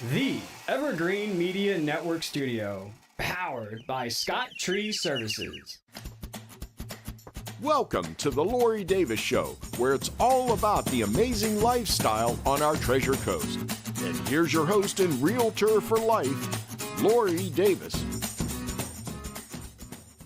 The Evergreen Media Network Studio, powered by Scott Tree Services. Welcome to the Lori Davis Show, where it's all about the amazing lifestyle on our Treasure Coast. And here's your host and realtor for life, Lori Davis.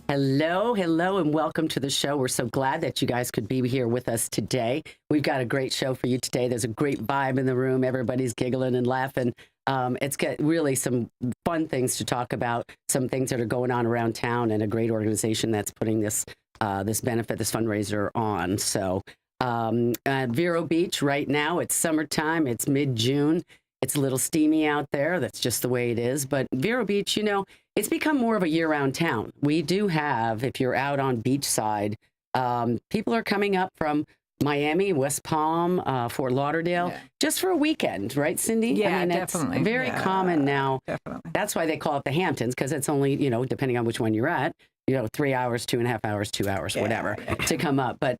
Hello, and welcome to the show. We're so glad that you guys could be here with us today. We've got a great show for you today. There's a great vibe in the room. Everybody's giggling and laughing. It's got really some fun things to talk about, some things that are going on around town, and a great organization that's putting this benefit, this fundraiser on. So at Vero Beach right now, it's summertime. It's mid-June. It's a little steamy out there. That's just the way it is. But Vero Beach, you know, it's become more of a year-round town. We do have, if you're out on beachside, people are coming up from Miami, West Palm, Fort Lauderdale, just for a weekend, right, Cindy? Yeah, I mean, definitely. It's very common now. Definitely. That's why they call it the Hamptons, because it's only, you know, depending on which one you're at, 3 hours, 2.5 hours, 2 hours, whatever, to come up. But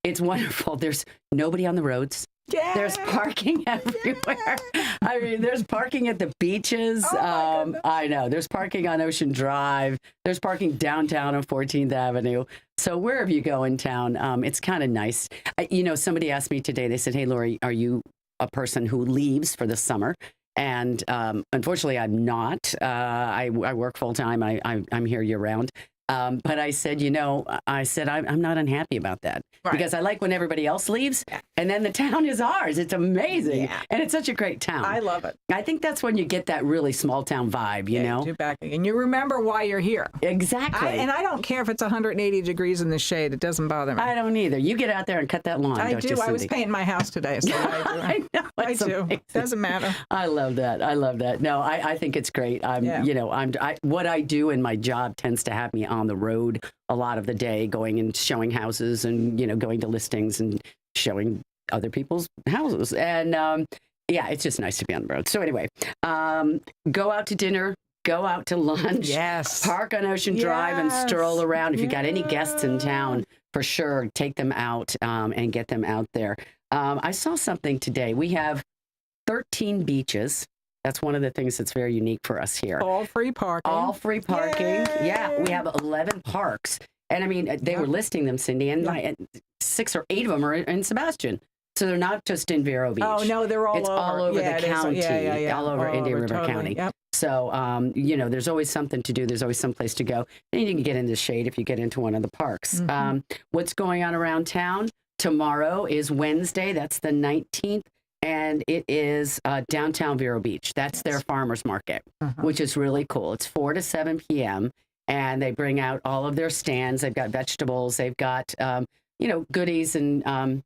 it's wonderful. There's nobody on the roads. Yeah. There's parking everywhere. I mean, there's parking at the beaches. I know. There's parking on Ocean Drive. There's parking downtown on 14th Avenue. So wherever you go in town, it's kind of nice. Somebody asked me today, they said, "Hey, Lori, are you a person who leaves for the summer?" And unfortunately, I'm not. I work full time. I'm here year round. But I said, I'm not unhappy about that because I like when everybody else leaves and then the town is ours. It's amazing. And it's such a great town. I love it. I think that's when you get that really small town vibe, you know? You're back and you remember why you're here. Exactly. And I don't care if it's 180 degrees in the shade. It doesn't bother me. I don't either. You get out there and cut that lawn. I don't do. You, Cindy? I was painting my house today. So I do. I do. Amazing. Doesn't matter. I love that. No, I think it's great. What I do in my job tends to have me on the road a lot of the day, going and showing houses and, going to listings and showing other people's houses. And it's just nice to be on the road. So anyway, go out to dinner, go out to lunch, park on Ocean Drive and stroll around. If you got any guests in town, for sure, take them out and get them out there. I saw something today. We have 13 beaches. That's one of the things that's very unique for us here. All free parking. All free parking. Yay! Yeah, we have 11 parks. And I mean, they were listing them, Cindy, and 6 or 8 of them are in Sebastian. So they're not just in Vero Beach. Oh, no, they're all over. It's all over the county, all over Indian River County. Yep. So, there's always something to do. There's always some place to go. Then you can get into the shade if you get into one of the parks. Mm-hmm. What's going on around town? Tomorrow is Wednesday. That's the 19th. And it is downtown Vero Beach. That's their farmers market, which is really cool. It's 4 to 7 p.m. And they bring out all of their stands. They've got vegetables. They've got, goodies and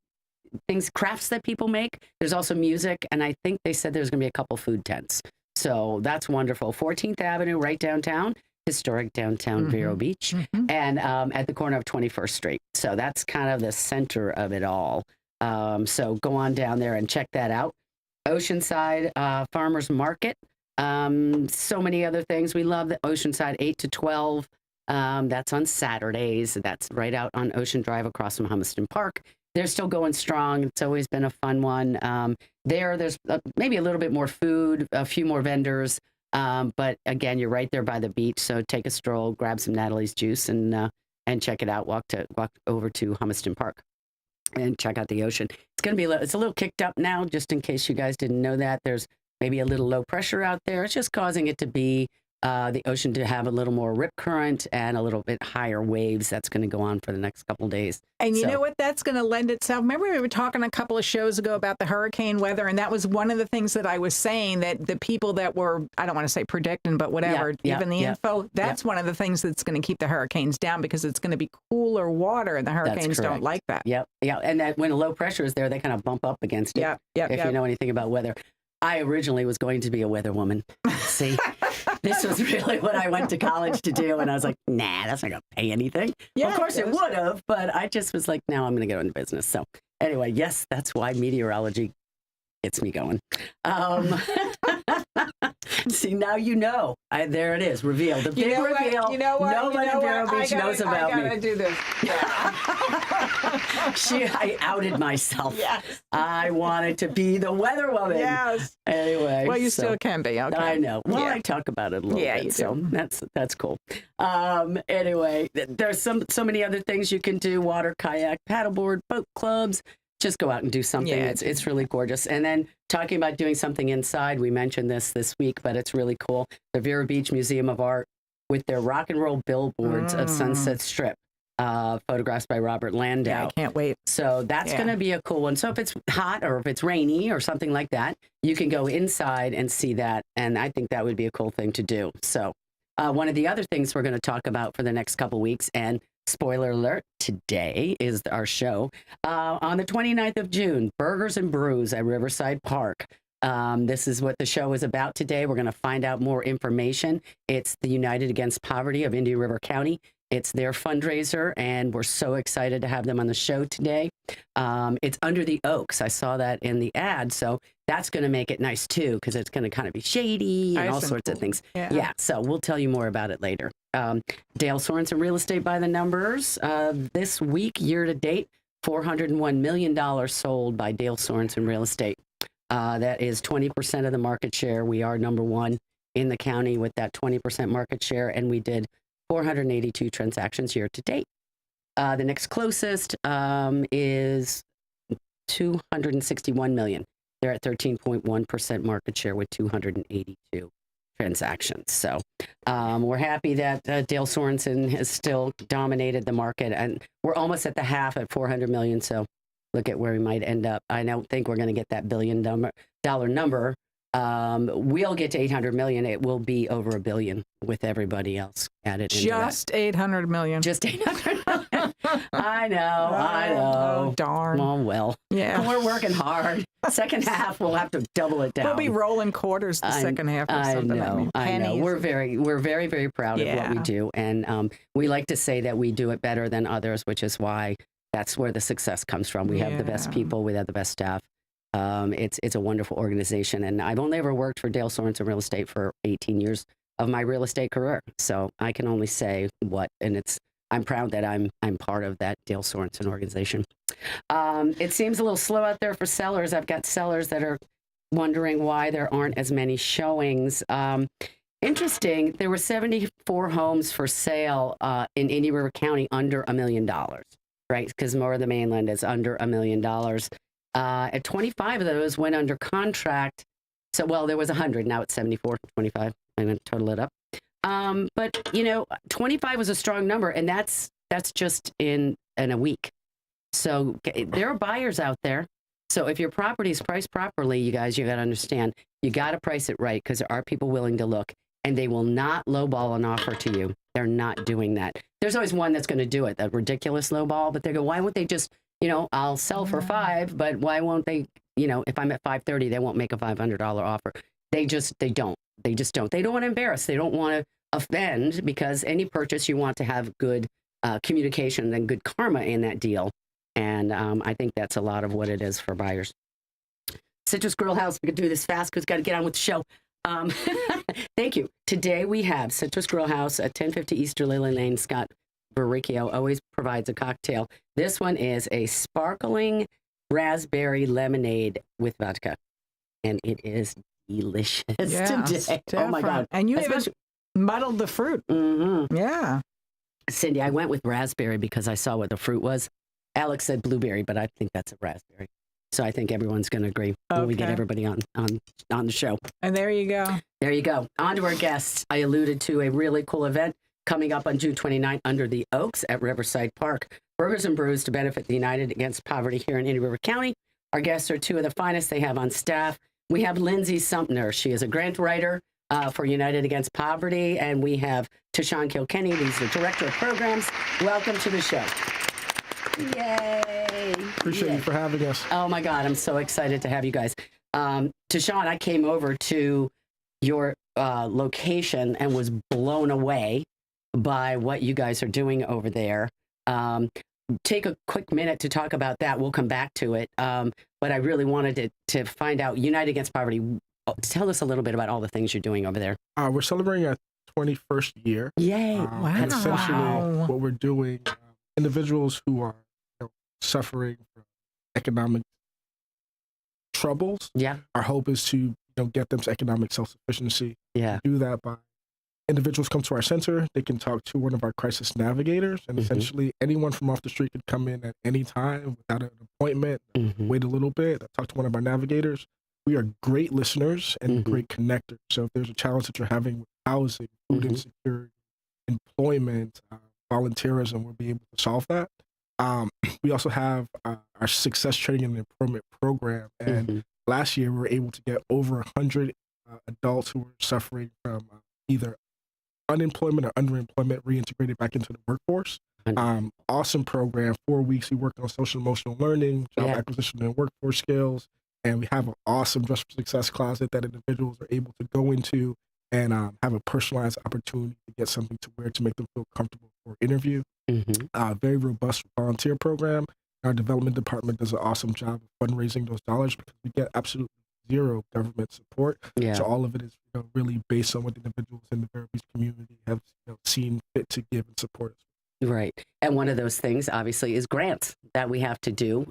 things, crafts that people make. There's also music. And I think they said there's going to be a couple food tents. So that's wonderful. 14th Avenue, right downtown, historic downtown Vero Beach, and at the corner of 21st Street. So that's kind of the center of it all. So go on down there and check that out. Oceanside Farmers Market. So many other things. We love the Oceanside 8 to 12. That's on Saturdays. That's right out on Ocean Drive across from Humiston Park. They're still going strong. It's always been a fun one. There's maybe a little bit more food, a few more vendors. But again, you're right there by the beach. So take a stroll, grab some Natalie's juice and check it out. Walk over to Humiston Park and check out the ocean. It's a little kicked up now, just in case you guys didn't know that. There's maybe a little low pressure out there. It's just causing it to be the ocean to have a little more rip current and a little bit higher waves. That's going to go on for the next couple of days. And you know what? That's going to lend itself. Remember we were talking a couple of shows ago about the hurricane weather, and that was one of the things that I was saying, that the people that were, I don't want to say predicting, but whatever, giving the info, that's one of the things that's going to keep the hurricanes down, because it's going to be cooler water, and the hurricanes don't like that. Yep. And that when a low pressure is there, they kind of bump up against it. If you know anything about weather. I originally was going to be a weather woman. See, this was really what I went to college to do. And I was like, nah, that's not going to pay anything. Of course it would have, but I just was like, no, I'm going to get into business. So anyway, yes, that's why meteorology gets me going. See, now you know. There it is. Reveal. The big reveal. You know what? Nobody in Vero Beach knows about me. I gotta do this. I outed myself. Yes. I wanted to be the weather woman. Yes. Anyway. Well, you still can be. Okay. I know. Well, I talk about it a little bit. You so do. that's cool. Anyway, there's so many other things you can do: water, kayak, paddleboard, boat clubs. Just go out and do something. Yeah. It's really gorgeous. And then talking about doing something inside, we mentioned this week, but it's really cool. The Vero Beach Museum of Art with their rock and roll billboards of Sunset Strip, photographs by Robert Landau. Yeah, I can't wait. So that's going to be a cool one. So if it's hot or if it's rainy or something like that, you can go inside and see that. And I think that would be a cool thing to do. So one of the other things we're going to talk about for the next couple weeks, and spoiler alert, today is our show. On the 29th of June, Burgers and Brews at Riverside Park. This is what the show is about today. We're going to find out more information. It's the United Against Poverty of Indian River County. It's their fundraiser, and we're so excited to have them on the show today. It's under the oaks. I saw that in the ad, so that's going to make it nice, too, because it's going to kind of be shady and all sorts of things. Yeah, so we'll tell you more about it later. Dale Sorensen Real Estate by the Numbers. This week, year to date, $401 million sold by Dale Sorensen Real Estate. That is 20% of the market share. We are number one in the county with that 20% market share, and we did 482 transactions year to date. The next closest is 261 million. They're at 13.1% market share with 282 transactions. So we're happy that Dale Sorensen has still dominated the market, and we're almost at the half at 400 million. So look at where we might end up. I don't think we're going to get that $1 billion number. We'll get to 800 million. It will be over $1 billion with everybody else added. Just 800 million. Just 800 million. I know. Oh, darn. Oh, well. Yeah. We're working hard. Second half, we'll have to double it down. We'll be rolling quarters the second half or something. I know. We're very, very proud of what we do. And we like to say that we do it better than others, which is why that's where the success comes from. We have the best people. We have the best staff. It's a wonderful organization. And I've only ever worked for Dale Sorensen Real Estate for 18 years of my real estate career. So I can only say I'm proud that I'm part of that Dale Sorensen organization. It seems a little slow out there for sellers. I've got sellers that are wondering why there aren't as many showings. Interesting, there were 74 homes for sale in Indian River County under $1 million, right? Because more of the mainland is under $1 million. At 25 of those went under contract. So, well, there was 100. Now it's 74, 25. I'm going to total it up. But, 25 was a strong number, and that's just in a week. So there are buyers out there. So if your property is priced properly, you guys, you got to understand, you got to price it right, because there are people willing to look, and they will not lowball an offer to you. They're not doing that. There's always one that's going to do it, that ridiculous lowball, but they go, why won't they just, I'll sell for $5, but why won't they, if I'm at $530, they won't make a $500 offer. They just don't. They don't want to embarrass. They don't want to offend, because any purchase, you want to have good communication and good karma in that deal. And I think that's a lot of what it is for buyers. Citrus Grill House, we could do this fast because we've got to get on with the show. Thank you. Today we have Citrus Grill House at 1050 Easter Lily Lane. Scott Barricchio always provides a cocktail. This one is a sparkling raspberry lemonade with vodka. And it is delicious today. Oh, my God. And you even muddled the fruit. Mm-hmm. Yeah. Cindy, I went with raspberry because I saw what the fruit was. Alex said blueberry, but I think that's a raspberry. So I think everyone's going to agree when we get everybody on the show. And there you go. There you go. On to our guests. I alluded to a really cool event coming up on June 29th under the Oaks at Riverside Park. Burgers and Brews to benefit the United Against Poverty here in Indian River County. Our guests are two of the finest they have on staff. We have Lindsey Sumpter. She is a grant writer for United Against Poverty. And we have Tashan Kilkenny. He's the Director of Programs. Welcome to the show. Yay. Appreciate you for having us. Oh, my God. I'm so excited to have you guys. Tashan, I came over to your location and was blown away by what you guys are doing over there. Take a quick minute to talk about that. We'll come back to it. But I really wanted to find out, United Against Poverty, tell us a little bit about all the things you're doing over there. We're celebrating our 21st year. Yay. And essentially what we're doing, individuals who are suffering from economic troubles, our hope is to get them to economic self-sufficiency. Yeah. Do that by individuals come to our center. They can talk to one of our crisis navigators, and essentially anyone from off the street could come in at any time without an appointment, wait a little bit, talk to one of our navigators. We are great listeners and great connectors. So if there's a challenge that you're having with housing, food insecurity, employment, volunteerism, we'll be able to solve that. We also have our success training and employment program. And last year, we were able to get over 100 adults who were suffering from either unemployment or underemployment reintegrated back into the workforce. Awesome program. 4 weeks, we worked on social emotional learning, job acquisition and workforce skills. And we have an awesome Dress for Success closet that individuals are able to go into and have a personalized opportunity to get something to wear to make them feel comfortable for an interview. Very robust volunteer program. Our development department does an awesome job of fundraising those dollars because we get absolutely zero government support. So all of it is really based on what the individuals in the Vero Beach community have seen fit to give and support us. Right. And one of those things, obviously, is grants that we have to do.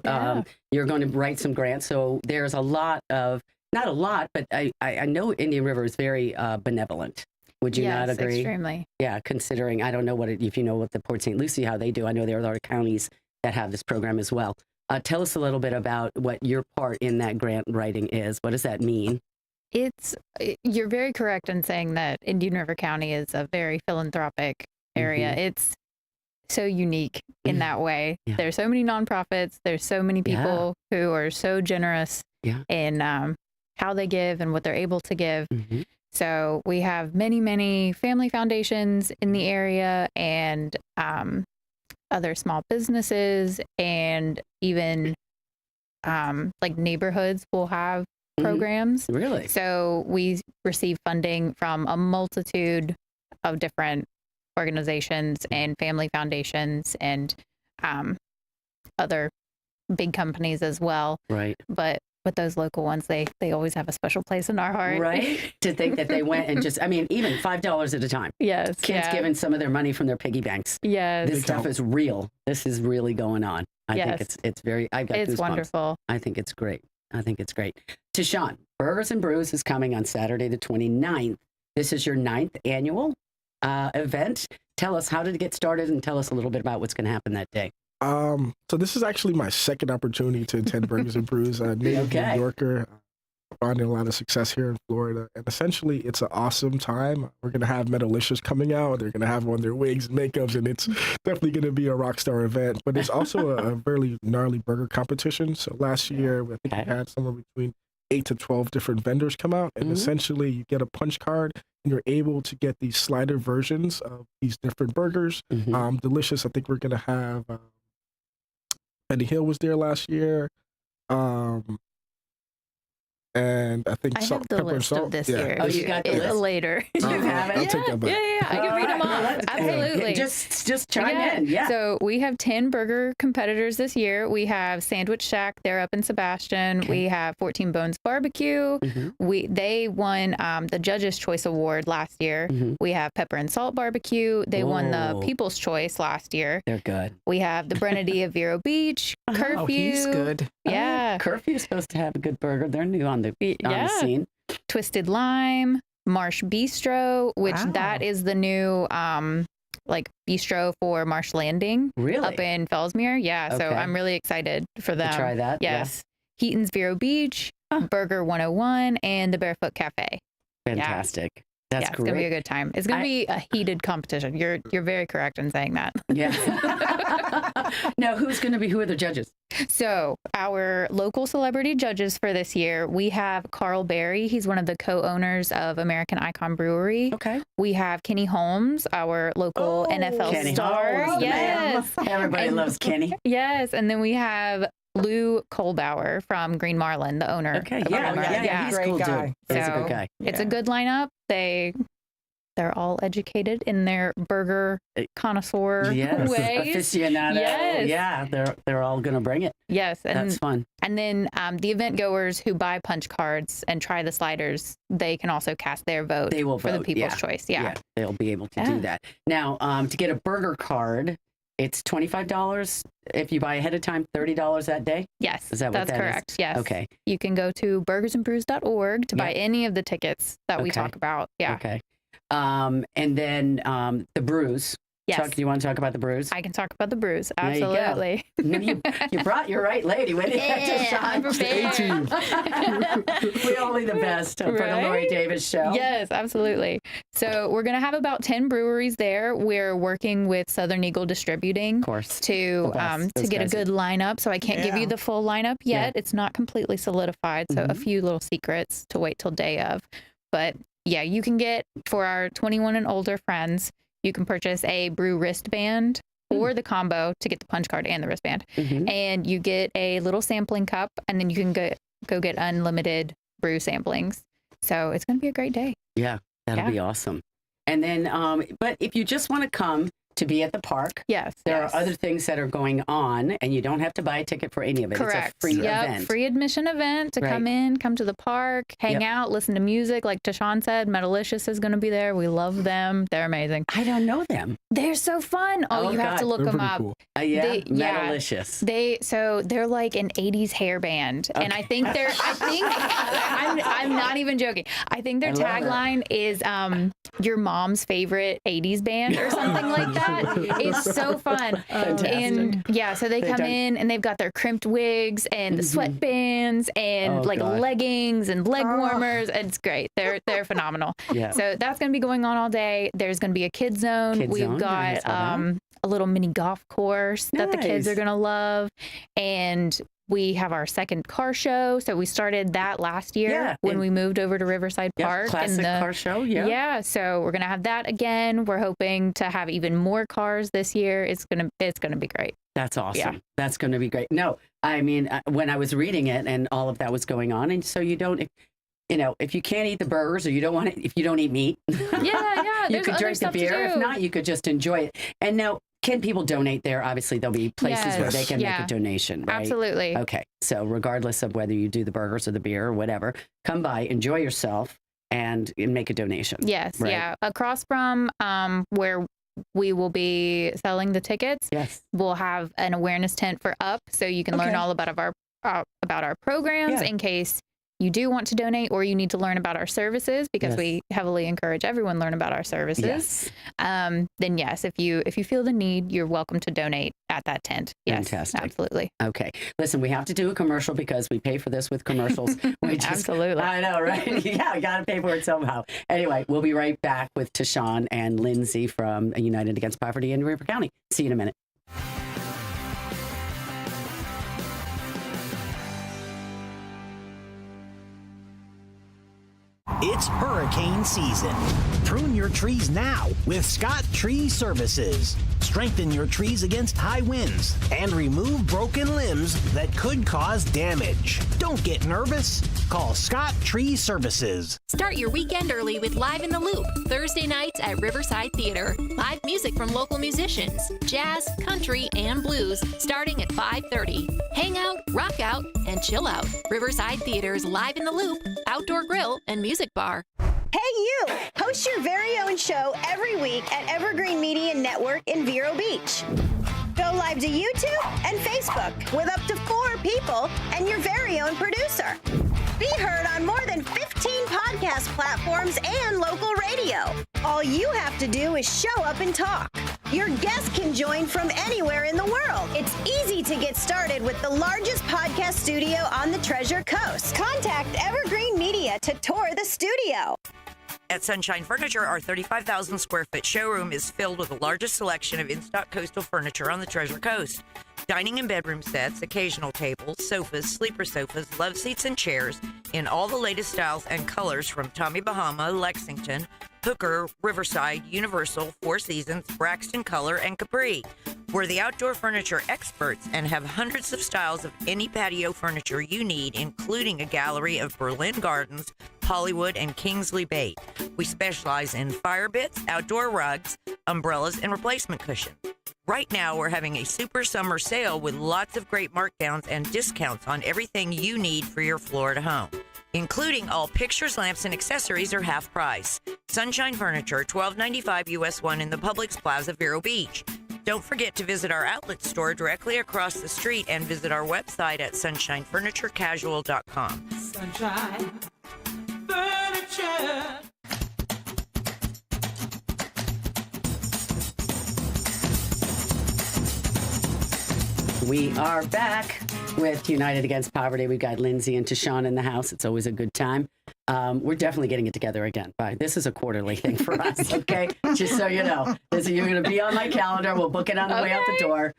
You're going to write some grants. So there's a lot of, not a lot, but I know Indian River is very benevolent. Would you not agree? Extremely. Yeah, considering, I don't know if you know what the Port St. Lucie, how they do. I know there are a lot of counties that have this program as well. Tell us a little bit about what your part in that grant writing is. What does that mean? You're very correct in saying that Indian River County is a very philanthropic area. It's so unique in that way. There's so many nonprofits. There's so many people who are so generous in how they give and what they're able to give. So we have many, many family foundations in the area and other small businesses, and even like neighborhoods will have programs. Really? So we receive funding from a multitude of different organizations and family foundations and other big companies as well. Right. But with those local ones, they always have a special place in our heart. Right. To think that they went and just, I mean, even $5 at a time. Yes. Kids giving some of their money from their piggy banks. Yes. This stuff is real. This is really going on. I think it's very, I've got It's goosebumps. wonderful. I think it's great. Tashan, Burgers and Brews is coming on Saturday the 29th. This is your 9th annual event. Tell us, how did it get started, and tell us a little bit about what's going to happen that day. So this is actually my second opportunity to attend Burgers and Brews. Native New Yorker, finding a lot of success here in Florida. And essentially, it's an awesome time. We're going to have Metalicious coming out. They're going to have on their wigs and makeups, and it's definitely going to be a rock star event. But it's also a very gnarly burger competition. So last year, I think we had somewhere between 8 to 12 different vendors come out. And essentially, you get a punch card, and you're able to get these slider versions of these different burgers. Delicious. I think we're going to have... Benny Hill was there last year. And I think I have the list of this year. Oh, you got the list? Later. You have it? I'll take that back. Yeah. I can read them off. Absolutely. Just chime in. Yeah. So we have 10 burger competitors this year. We have Sandwich Shack. They're up in Sebastian. Okay. We have 14 Bones Barbecue. They won the Judges' Choice Award last year. We have Pepper and Salt Barbecue. They won the People's Choice last year. They're good. We have the Brenedy of Vero Beach. Curfew. Oh, he's good. Yeah. Curfew is supposed to have a good burger. They're new on the scene. Twisted Lime, Marsh Bistro, which that is the new like bistro for Marsh Landing up in Fellsmere. Yeah, so I'm really excited for them. To try that. Yes. Heaton's Vero Beach, Burger 101, and the Barefoot Cafe. Fantastic. That's It's great. gonna be a good time. It's gonna be a heated competition. You're very correct in saying that. Yeah. Now, who are the judges? So our local celebrity judges for this year, we have Carl Berry. He's one of the co-owners of American Icon Brewery. Okay. We have Kenny Holmes, our local NFL Kenny star. Holmes, Yes. Everybody loves Kenny. Yes. And then we have Lou Kohlbauer from Green Marlin, the owner. Okay. of Yeah. Green Marlin. He's a Great cool guy. dude. He's a good So- guy. It's a good lineup. They They're all educated in their burger connoisseur ways. Aficionado. Yes. Yeah, they're all going to bring it. Yes. And that's fun. And then the event goers who buy punch cards and try the sliders, they can also cast their vote They will for vote, the people's choice. Yeah. They'll be able to do that. Now, to get a burger card, it's $25 if you buy ahead of time, $30 that day? Yes, is that what that's correct. Is? Yes. Okay. You can go to burgersandbrews.org to buy any of the tickets that we talk about. Yeah. Okay. And then the brews. Yes. Do you want to talk about the brews? I can talk about the brews. Absolutely. You brought your right lady with you. I'm prepared. We only the best for the Lori Davis show. Yes, absolutely. So we're going to have about 10 breweries there. We're working with Southern Eagle Distributing, of course, to get a good lineup. So I can't give you the full lineup yet. It's not completely solidified. So a few little secrets to wait till day of. But yeah, you can get, for our 21 and older friends, you can purchase a brew wristband or the combo to get the punch card and the wristband. And you get a little sampling cup, and then you can go get unlimited brew samplings. So it's going to be a great day. Yeah, that'll be awesome. And then, but if you just want to come to be at the park, there are other things that are going on, and you don't have to buy a ticket for any of it. Correct. It's a free event. Free admission event to come to the park, hang out, listen to music. Like Tashan said, Metalicious is going to be there. We love them. They're amazing. I don't know them. They're so fun. You have to look them up. Cool. Metalicious. They're like an 80s hair band. And I think I'm not even joking. I think their tagline is your mom's favorite 80s band or something like that. It's so fun. And so they come in and they've got their crimped wigs and the sweatbands and leggings and leg warmers. It's great. They're phenomenal. So that's going to be going on all day. There's going to be a kid zone. We've got a little mini golf course that the kids are going to love. And we have our second car show. So we started that last year when we moved over to Riverside Park. Classic car show, so we're going to have that again. We're hoping to have even more cars this year. It's going to be great. That's awesome. That's going to be great. No, I mean, when I was reading it and all of that was going on, and so you don't, if you can't eat the burgers or you don't want it, if you don't eat meat, you could drink the beer. If not, you could just enjoy it. And now, can people donate there? Obviously, there'll be places where they can make a donation, right? Absolutely. Okay. So regardless of whether you do the burgers or the beer or whatever, come by, enjoy yourself, and make a donation. Yes. Right? Yeah. Across from where we will be selling the tickets, we'll have an awareness tent for Up, so you can learn all about our programs in case you do want to donate or you need to learn about our services, because we heavily encourage everyone learn about our services. Then if you feel the need, you're welcome to donate at that tent. Yes, fantastic. Absolutely. Okay. Listen, we have to do a commercial because we pay for this with commercials. Absolutely. I know, right? Yeah, we got to pay for it somehow. Anyway, we'll be right back with Tashan and Lindsey from United Against Poverty in River County. See you in a minute. It's hurricane season. Prune your trees now with Scott Tree Services. Strengthen your trees against high winds and remove broken limbs that could cause damage. Don't get nervous. Call Scott Tree Services. Start your weekend early with Live in the Loop, Thursday nights at Riverside Theater. Live music from local musicians, jazz, country, and blues, starting at 5:30. Hang out, rock out, and chill out. Riverside Theater's Live in the Loop, outdoor grill, and music bar. Hey, you! Host your very own show every week at Evergreen Media Network in Vero Beach. Go live to YouTube and Facebook with up to 4 people and your very own producer. Be heard on more than 15 podcast platforms and local radio. All you have to do is show up and talk. Your guests can join from anywhere in the world. It's easy to get started with the largest podcast studio on the Treasure Coast. Contact Evergreen Media to tour the studio. At Sunshine Furniture, our 35,000 square foot showroom is filled with the largest selection of in-stock coastal furniture on the Treasure Coast. Dining and bedroom sets, occasional tables, sofas, sleeper sofas, love seats, and chairs in all the latest styles and colors from Tommy Bahama, Lexington, Hooker, Riverside, Universal, Four Seasons, Braxton Color, and Capri. We're the outdoor furniture experts and have hundreds of styles of any patio furniture you need, including a gallery of Berlin Gardens, Hollywood, and Kingsley Bait. We specialize in fire bits, outdoor rugs, umbrellas, and replacement cushions. Right now, we're having a super summer sale with lots of great markdowns and discounts on everything you need for your Florida home, including all pictures, lamps, and accessories are half price. Sunshine Furniture, $12.95 US 1 in the Publix Plaza, Vero Beach. Don't forget to visit our outlet store directly across the street and visit our website at sunshinefurniturecasual.com. Sunshine Furniture. We are back with United Against Poverty. We've got Lindsey and Tashan in the house. It's always a good time. We're definitely getting it together again. This is a quarterly thing for us, okay? Just so you know. You're going to be on my calendar. We'll book it on the way out the door.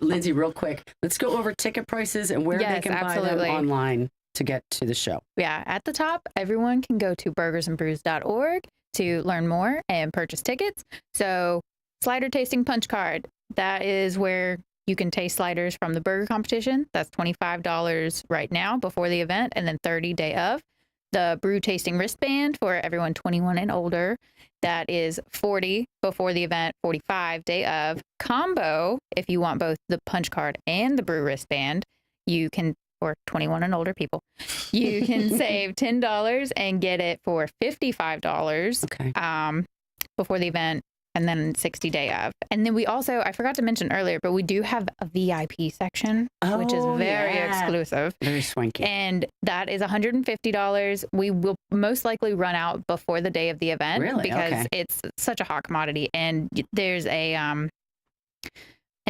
Lindsey, real quick, let's go over ticket prices and where they can buy them online to get to the show. Yeah, at the top, everyone can go to burgersandbrews.org to learn more and purchase tickets. So, slider tasting punch card, that is where you can taste sliders from the burger competition. That's $25 right now before the event, and then $30 day of. The brew tasting wristband for everyone 21 and older, that is $40 before the event, $45 day of. Combo, if you want both the punch card and the brew wristband, you can, for 21 and older people, you can save $10 and get it for $55 before the event, and then 60 day of. And then we also, I forgot to mention earlier, but we do have a VIP section, which is very exclusive. Very swanky. And that is $150. We will most likely run out before the day of the event because it's such a hot commodity. And there's a an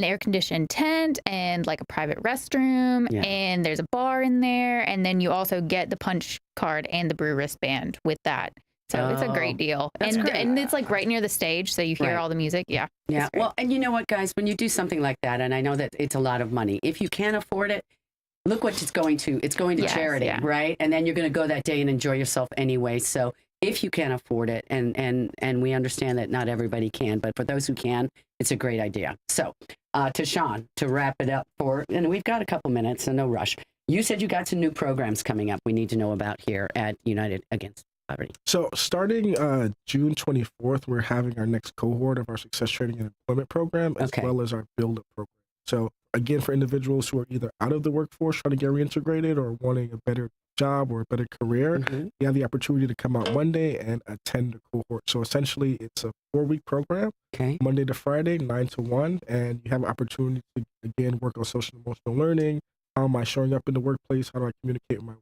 air conditioned tent and like a private restroom, and there's a bar in there. And then you also get the punch card and the brew wristband with that. So it's a great deal. And it's like right near the stage, so you hear all the music. Yeah. Yeah. Well, and you know what, guys, when you do something like that, and I know that it's a lot of money, if you can't afford it, look what it's going to. It's going to charity, right? And then you're going to go that day and enjoy yourself anyway. So if you can't afford it, and we understand that not everybody can, but for those who can, it's a great idea. So, Tashan, to wrap it up and we've got a couple minutes, so no rush. You said you got some new programs coming up we need to know about here at United Against Poverty. So starting June 24th, we're having our next cohort of our Success Training and Employment Program, as well as our Build Up program. So again, for individuals who are either out of the workforce trying to get reintegrated or wanting a better job or a better career, you have the opportunity to come out Monday and attend the cohort. So essentially, it's a 4-week program, Monday to Friday, 9 to 1, and you have an opportunity to, again, work on social and emotional learning. How am I showing up in the workplace? How do I communicate with my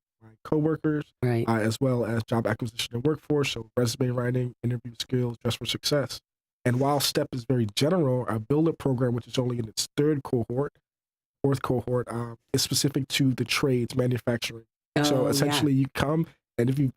coworkers, as well as job acquisition and workforce, so resume writing, interview skills, dress for success. And while STEP is very general, our Build Up program, which is only in its fourth cohort, is specific to the trades, manufacturing. So essentially, you come, and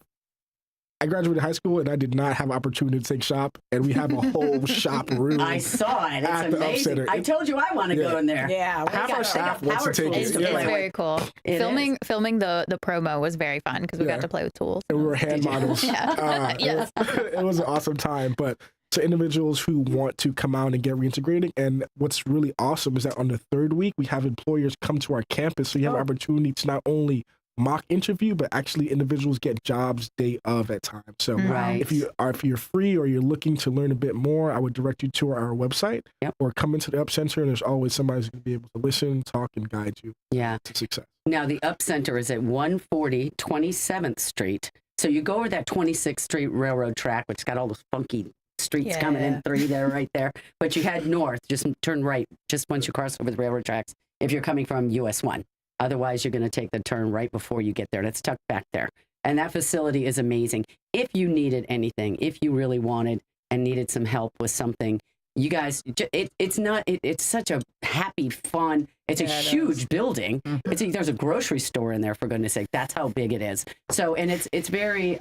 I graduated high school and I did not have an opportunity to take shop, and we have a whole shop room. I saw it. It's amazing. I told you I want to go in there. Yeah, half our staff wants to take it. It's very cool. Filming the promo was very fun because we got to play with tools. And we were hand models. Yes. It was an awesome time. But to individuals who want to come out and get reintegrating, and what's really awesome is that on the 3rd week, we have employers come to our campus, so you have an opportunity to not only mock interview, but actually individuals get jobs day of at times. So if you're free or you're looking to learn a bit more, I would direct you to our website or come into the Up Center, and there's always somebody who's going to be able to listen, talk, and guide you to success. Now, the Up Center is at 140 27th Street. So you go over that 26th Street railroad track, which has got all those funky streets coming in, 3 there, right there. But you head north, just turn right, just once you cross over the railroad tracks, if you're coming from US 1. Otherwise, you're going to take the turn right before you get there. That's tucked back there. And that facility is amazing. If you needed anything, if you really wanted and needed some help with something, you guys, it's such a happy, fun, it's a huge building. There's a grocery store in there, for goodness sake. That's how big it is. So, and it's very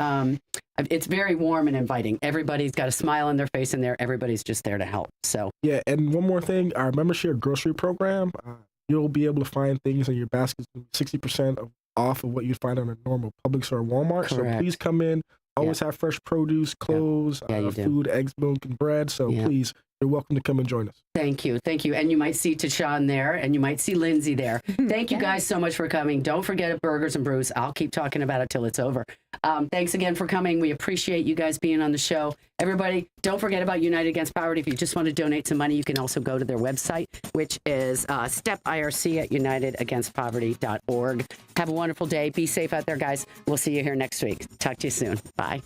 warm and inviting. Everybody's got a smile on their face in there. Everybody's just there to help. So, yeah. And one more thing, our membership grocery program, you'll be able to find things in your baskets 60% off of what you'd find on a normal Publix or Walmart. Correct. So please come in. Always have fresh produce, clothes, food, eggs, milk, and bread. So please, you're welcome to come and join us. Thank you. Thank you. And you might see Tashan there, and you might see Lindsey there. Thank you guys so much for coming. Don't forget Burgers and Brews. I'll keep talking about it till it's over. Thanks again for coming. We appreciate you guys being on the show. Everybody, don't forget about United Against Poverty. If you just want to donate some money, you can also go to their website, which is STEPIRC at unitedagainstpoverty.org. Have a wonderful day. Be safe out there, guys. We'll see you here next week. Talk to you soon. Bye.